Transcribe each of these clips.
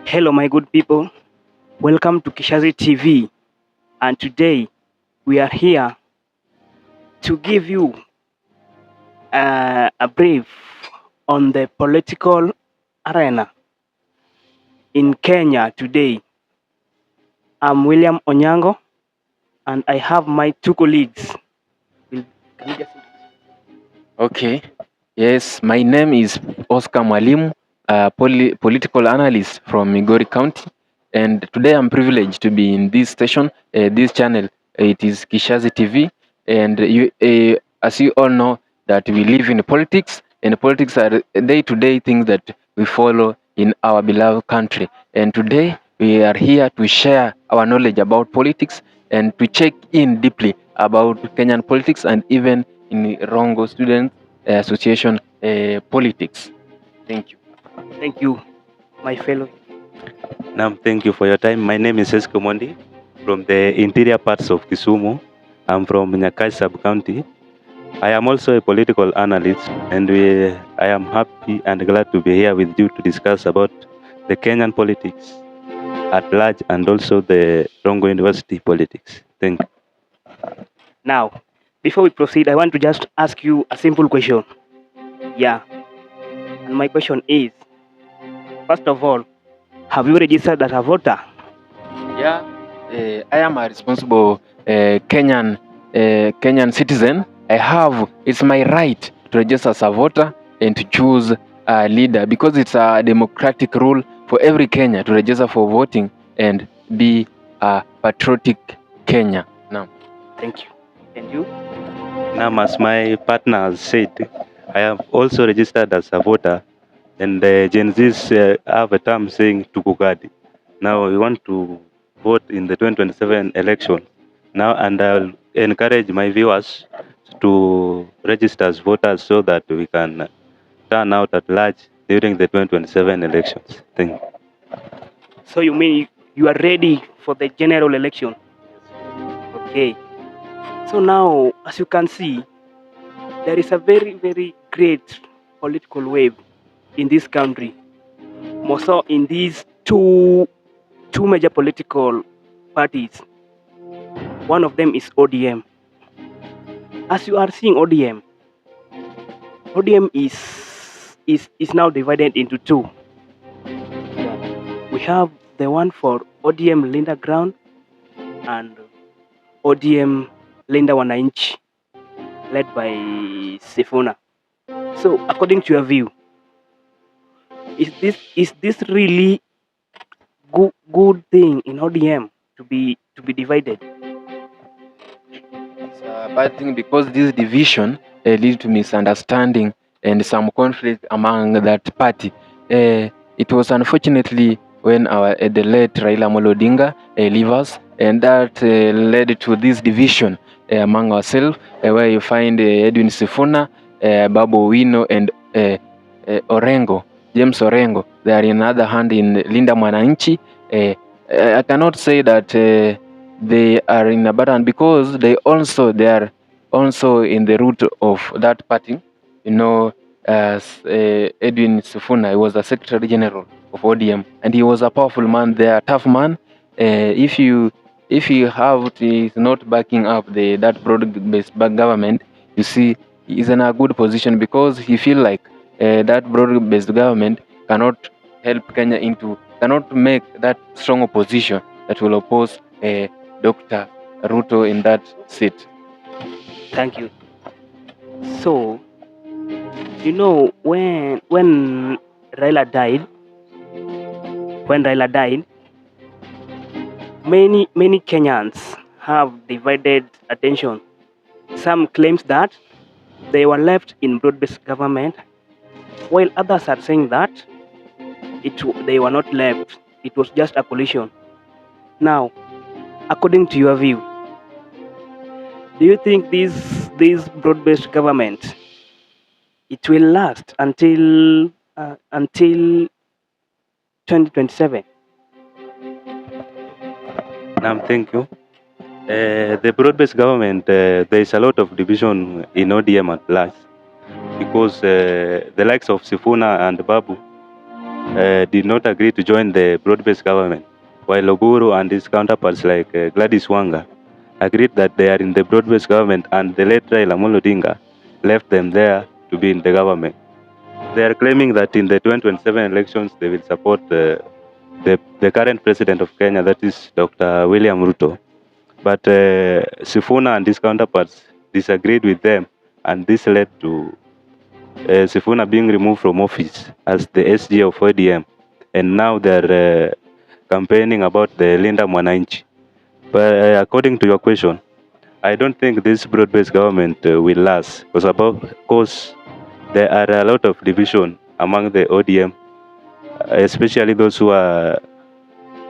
Hello, my good people. Welcome to Kishazi TV. And today we are here to give you a brief on the political arena in Kenya today. I'm William Onyango, and I have my two colleagues. Okay. Yes, my name is Oscar Mwalimu, a political analyst from Migori County, and today I'm privileged to be in this station, this channel. It is Kishazi TV, and as you all know, that we live in politics, and politics are day-to-day things that we follow in our beloved country. And today we are here to share our knowledge about politics and to check in deeply about Kenyan politics and even in Rongo Student Association politics. Thank you. Thank you, my fellow. Nam, thank you for your time. My name is Esko Mondi from the interior parts of Kisumu. I'm from Nyakach sub-county. I am also a political analyst, and I am happy and glad to be here with you to discuss about the Kenyan politics at large and also the Rongo University politics. Thank you. Now, before we proceed, I want to just ask you a simple question. Yeah. And my question is, first of all, have you registered as a voter? Yeah, I am a responsible Kenyan citizen. It's my right to register as a voter and to choose a leader because it's a democratic rule for every Kenya to register for voting and be a patriotic Kenya. Now, thank you. And you? Now, as my partner has said, I have also registered as a voter, and Gen Zs have a term saying tukugadi. Now we want to vote in the 2027 election. Now, and I'll encourage my viewers to register as voters so that we can turn out at large during the 2027 elections. Thank you. So you mean you are ready for the general election? Okay. So now, as you can see, there is a very, very great political wave in this country. More so in these two major political parties. One of them is ODM. As you are seeing ODM is now divided into two. We have the one for ODM Linda Ground and ODM Linda Wananchi, led by Sifuna. So, according to your view, is this really good thing in ODM to be divided? It's a bad thing because this division leads to misunderstanding and some conflict among that party. It was unfortunately when the late Raila Amolo Odinga leave us, and that led to this division among ourselves, where you find Edwin Sifuna, Babu Owino, and Orengo, James Orengo. They are in other hand in Linda Mwananchi. I cannot say that they are in a bad because they are also in the root of that party. You know, as Edwin Sifuna, he was a Secretary General of ODM, and he was a powerful man. They are a tough man. If you have is not backing up that broad-based government, you see, he's in a good position because he feel like that broad-based government cannot help Kenya cannot make that strong opposition that will oppose Dr. Ruto in that seat. Thank you. So, you know, when Raila died, many Kenyans have divided attention. Some claims that they were left in broad-based government, while others are saying that they were not left. It was just a coalition. Now, according to your view, do you think this broad-based government it will last until 2027? Thank you. The broad-based government, there is a lot of division in ODM at large because the likes of Sifuna and Babu, did not agree to join the broad-based government, while Oburu and his counterparts like Gladys Wanga agreed that they are in the broad-based government, and the late Raila Amolo Odinga left them there to be in the government. They are claiming that in the 2027 elections they will support the current president of Kenya, that is Dr. William Ruto. But Sifuna and his counterparts disagreed with them, and this led to Sifuna being removed from office as the SG of ODM, and now they're campaigning about the Linda Mwananchi. But according to your question, I don't think this broad-based government will last, because there are a lot of division among the ODM, especially those who are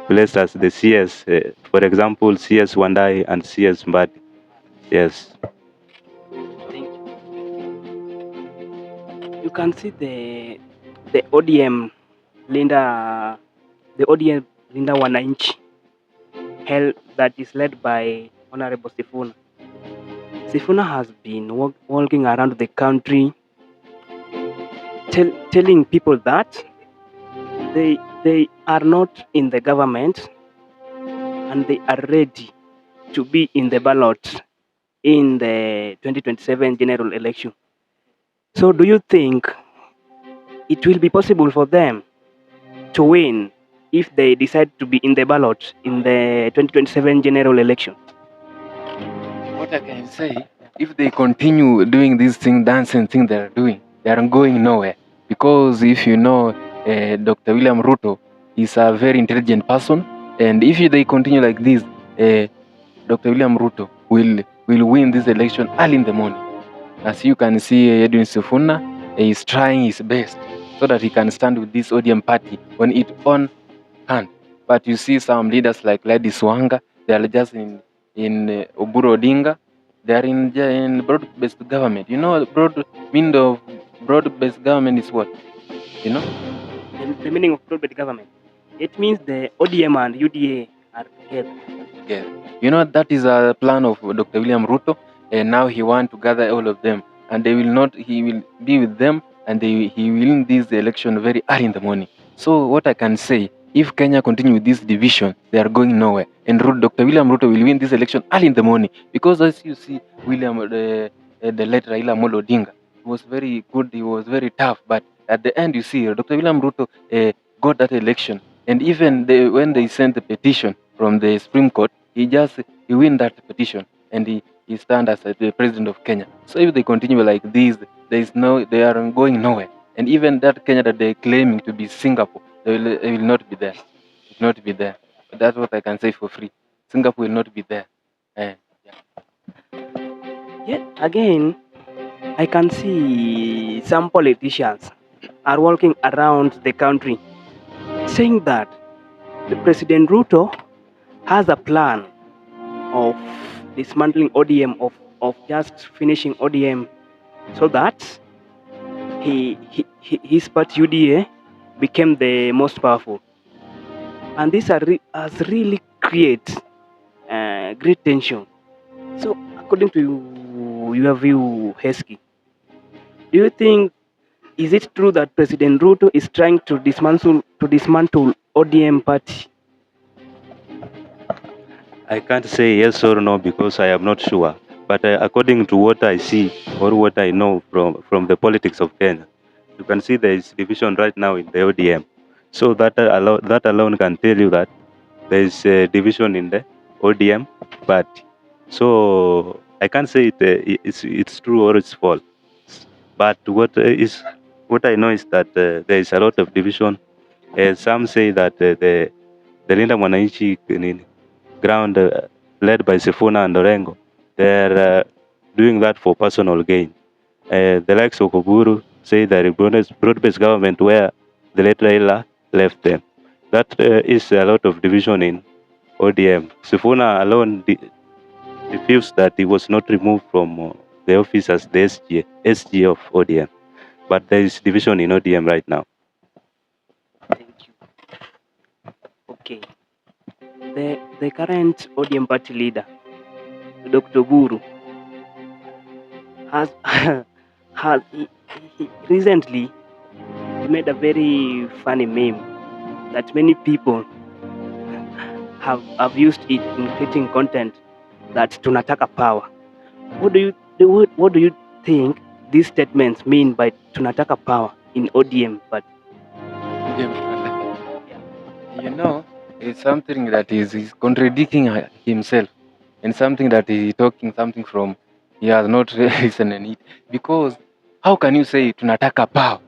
placed as the CS, for example, CS Wandai and CS Mbadi. Yes. Thank you. You can see the ODM Linda Wananchi that is led by Honorable Sifuna. Sifuna has been walking around the country telling people that they are not in the government and they are ready to be in the ballot in the 2027 general election. So do you think it will be possible for them to win if they decide to be in the ballot in the 2027 general election? What I can say, if they continue doing this thing, dancing thing they're doing, they are going nowhere. Because if you know Dr. William Ruto is a very intelligent person, and if they continue like this, Dr. William Ruto will win this election early in the morning. As you can see, Edwin Sifuna is trying his best so that he can stand with this ODM party on its own hand. But you see some leaders like Gladys Wanga, they are just in Oburu Odinga, they are in broad-based government. You know, meaning of broad-based government is what? You know? The meaning of broad-based government. It means the ODM and UDA are together. Yeah. You know, that is a plan of Dr. William Ruto, and now he wants to gather all of them, and he will be with them, and he will win this election very early in the morning. So what I can say, if Kenya continue with this division, they are going nowhere. And Dr. William Ruto will win this election early in the morning, because as you see, the late Raila Amolo Odinga was very good, he was very tough, but at the end, you see, Dr. William Ruto got that election, and even when they sent the petition from the Supreme Court, he win that petition, and he stand as the president of Kenya. So if they continue like this, they are going nowhere. And even that Kenya that they're claiming to be Singapore, they will not be there. It will not be there. But that's what I can say for free. Singapore will not be there. Yet again, I can see some politicians are walking around the country saying that the President Ruto has a plan of dismantling ODM, of just finishing ODM, so that his party UDA became the most powerful. And this has really created great tension. So according to your view, Heskey, do you think, is it true that President Ruto is trying to dismantle ODM party? I can't say yes or no because I am not sure. But according to what I see or what I know from the politics of Kenya, you can see there is division right now in the ODM. So that alone can tell you that there is a division in the ODM party. So I can't say it's true or it's false. But what I know is that there is a lot of division. Some say that the Linda Mwananchi ground led by Sifuna and Orengo, they're doing that for personal gain. The likes of Oburu say that broad-based government where the late Raila left them. That is a lot of division in ODM. Sifuna alone refused that he was not removed from the office as the SG of ODM. But there is division in ODM right now. Thank you. Okay. The current ODM party leader, Dr. Buru, has recently he made a very funny meme that many people have used it in creating content that tunataka power. What do you think these statements mean by tunataka power in ODM? But You know, it's something that is contradicting himself, and something that is talking something from he has not listened in it. Because how can you say tunataka power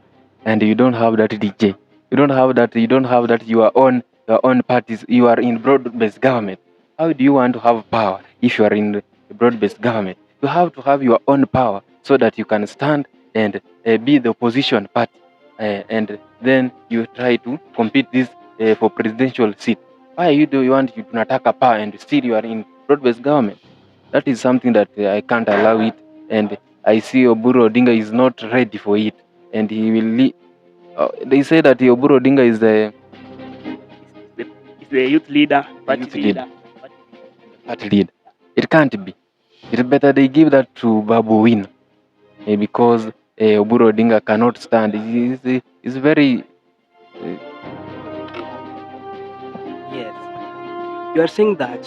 and you don't have that DJ? You don't have that. You don't have that. Your own parties. You are in broad-based government. How do you want to have power if you are in a broad-based government? You have to have your own power so that you can stand and be the opposition party, and then you try to compete this for presidential seat. Why do you want you tunataka power and still you are in broad-based government? That is something that I can't allow it, and I see Oburu Odinga is not ready for it, and he will. They say that Oburu Odinga is the youth leader, party leader. Party leader. It can't be. It's better they give that to Babu Win, because Oburu Odinga cannot stand. He's very. Yes, you are saying that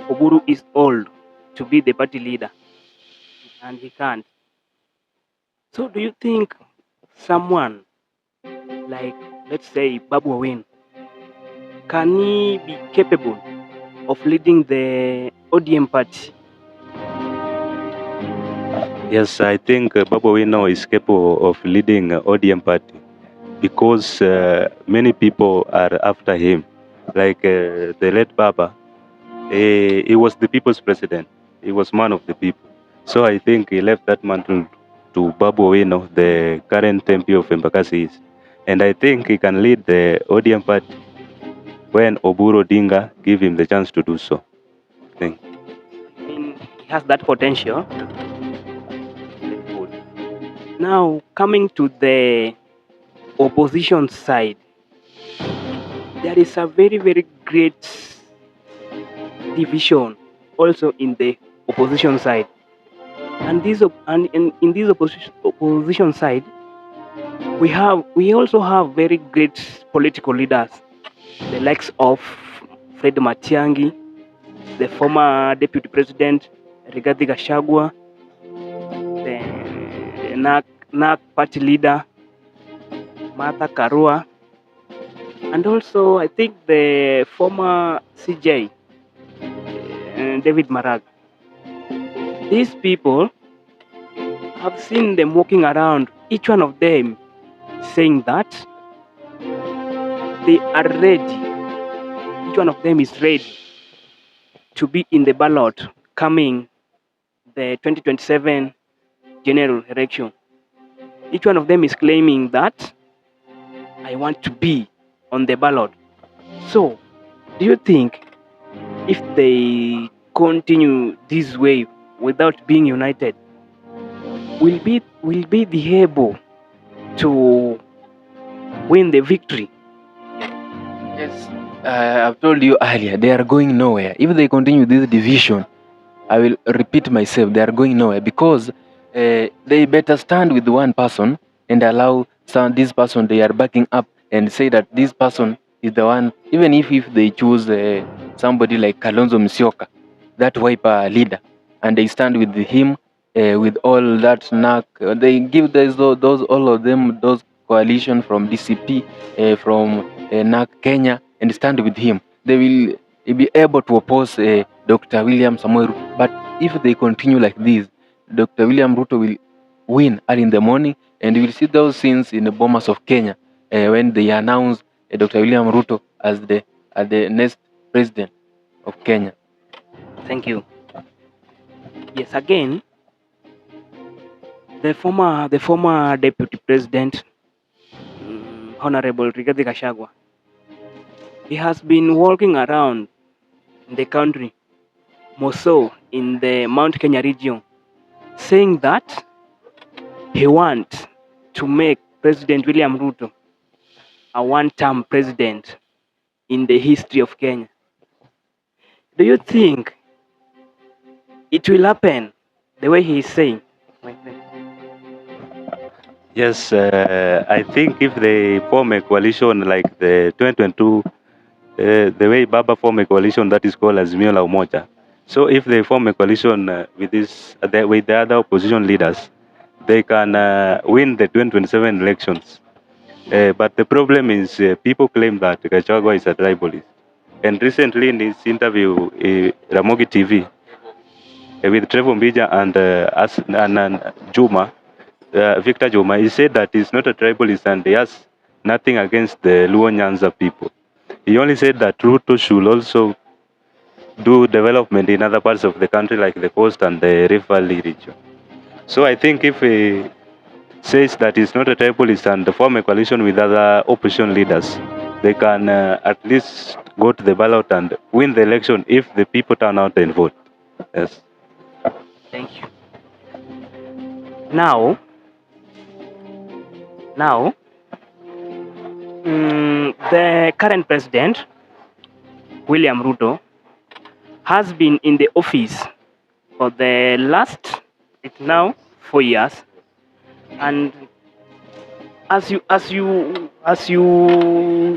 Oburu is old to be the party leader, and he can't. So, do you think someone like, let's say, Babu Win, can he be capable of leading the ODM party? Yes, I think Babu Wino is capable of leading ODM party because many people are after him. Like the late Baba, he was the people's president. He was man of the people. So I think he left that mantle to Babu Wino, the current MP of Embakasi East. And I think he can lead the ODM party when Oburu Odinga give him the chance to do so. I mean, he has that potential. Now, coming to the opposition side, there is a very, very great division also in the opposition side. And in this opposition side, we also have very great political leaders, the likes of Fred Matiang'i, the former deputy president Rigathi Gachagua, the NARC party leader Martha Karua, and also I think the former CJ David Maraga. These people, have seen them walking around, each one of them saying that they are ready. Each one of them is ready to be in the ballot coming the 2027 general election. Each one of them is claiming that I want to be on the ballot. So, do you think if they continue this way without being united, will be able to win the victory? Yes, I've told you earlier, they are going nowhere. If they continue this division, I will repeat myself, they are going nowhere because they better stand with one person and allow this person they are backing up and say that this person is the one, even if they choose somebody like Kalonzo Musyoka, that Wiper leader, and they stand with him with all that NARC, they give those all of them those coalition from DCP, from NARC Kenya, and stand with him. They will be able to oppose Dr. William Samoei Ruto. But if they continue like this, Dr. William Ruto will win early in the morning, and you will see those scenes in the Bomas of Kenya when they announce Dr. William Ruto as the next president of Kenya. Thank you. Yes, again, the former deputy president, Honorable Rigathi Gachagua, he has been walking around the country, more so in the Mount Kenya region, saying that he wants to make President William Ruto a one-term president in the history of Kenya. Do you think it will happen the way he is saying? Yes, I think if they form a coalition like the 2022, the way Baba formed a coalition that is called Azimio la Umoja. So if they form a coalition with the other opposition leaders, they can win the 2027 elections. But the problem is people claim that Gachagua is a tribalist. And recently in his interview, Ramogi TV, with Trevor Mbija and Juma, Victor Juma, he said that he's not a tribalist and he has nothing against the Luo Nyanza people. He only said that Ruto should also do development in other parts of the country like the coast and the Rift Valley region. So I think if he says that he's not a tribalist and form a coalition with other opposition leaders, they can at least go to the ballot and win the election if the people turn out and vote. Yes. Thank you. Now, the current president, William Ruto, has been in the office for the last, it's now 4 years, and as you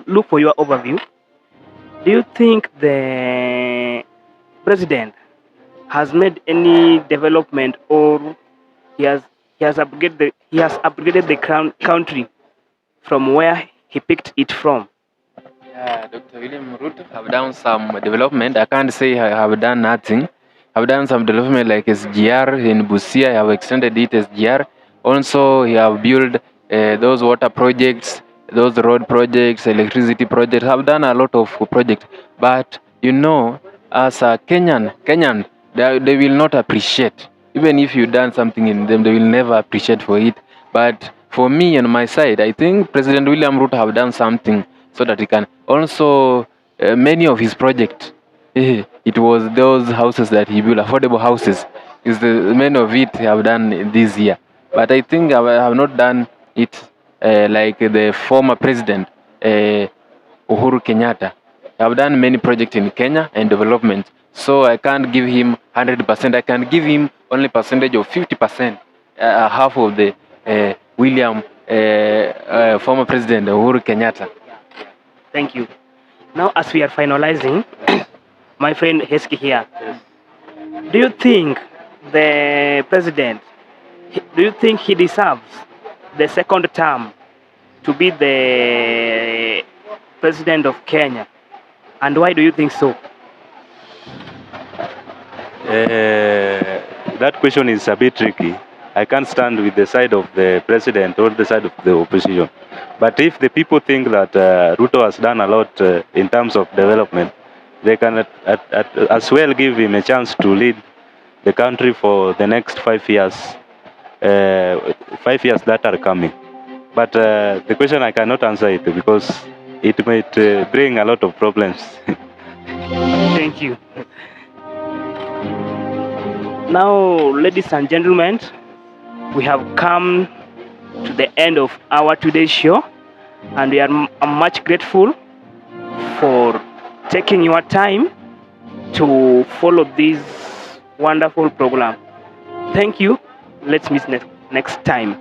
look for your overview, do you think the president has made any development, or he has upgraded the country from where he picked it from? Yeah, Dr. William Ruto have done some development. I can't say I have done nothing. I've done some development like SGR in Busia. I have extended it SGR. Also, he have built those water projects, those road projects, electricity projects. I've done a lot of projects. But you know, as a Kenyan, they will not appreciate. Even if you done something in them, they will never appreciate for it. But for me on my side, I think President William Ruto have done something so that he can also many of his projects. It was those houses that he built, affordable houses. Is the many of it have done this year, but I think I have not done it like the former president Uhuru Kenyatta. I've done many projects in Kenya and development, so I can't give him 100%. I can give him only percentage of 50%, half of the William former president Uhuru Kenyatta. Thank you. Now, as we are finalizing, my friend Hesky here, do you think the president, do you think he deserves the second term to be the president of Kenya? And why do you think so? That question is a bit tricky. I can't stand with the side of the president or the side of the opposition. But if the people think that Ruto has done a lot in terms of development, they can as well give him a chance to lead the country for the next 5 years, 5 years that are coming. But the question I cannot answer it because it might bring a lot of problems. Thank you. Now, ladies and gentlemen, we have come to the end of our today's show, and we are much grateful for taking your time to follow this wonderful program. Thank you. Let's meet next time.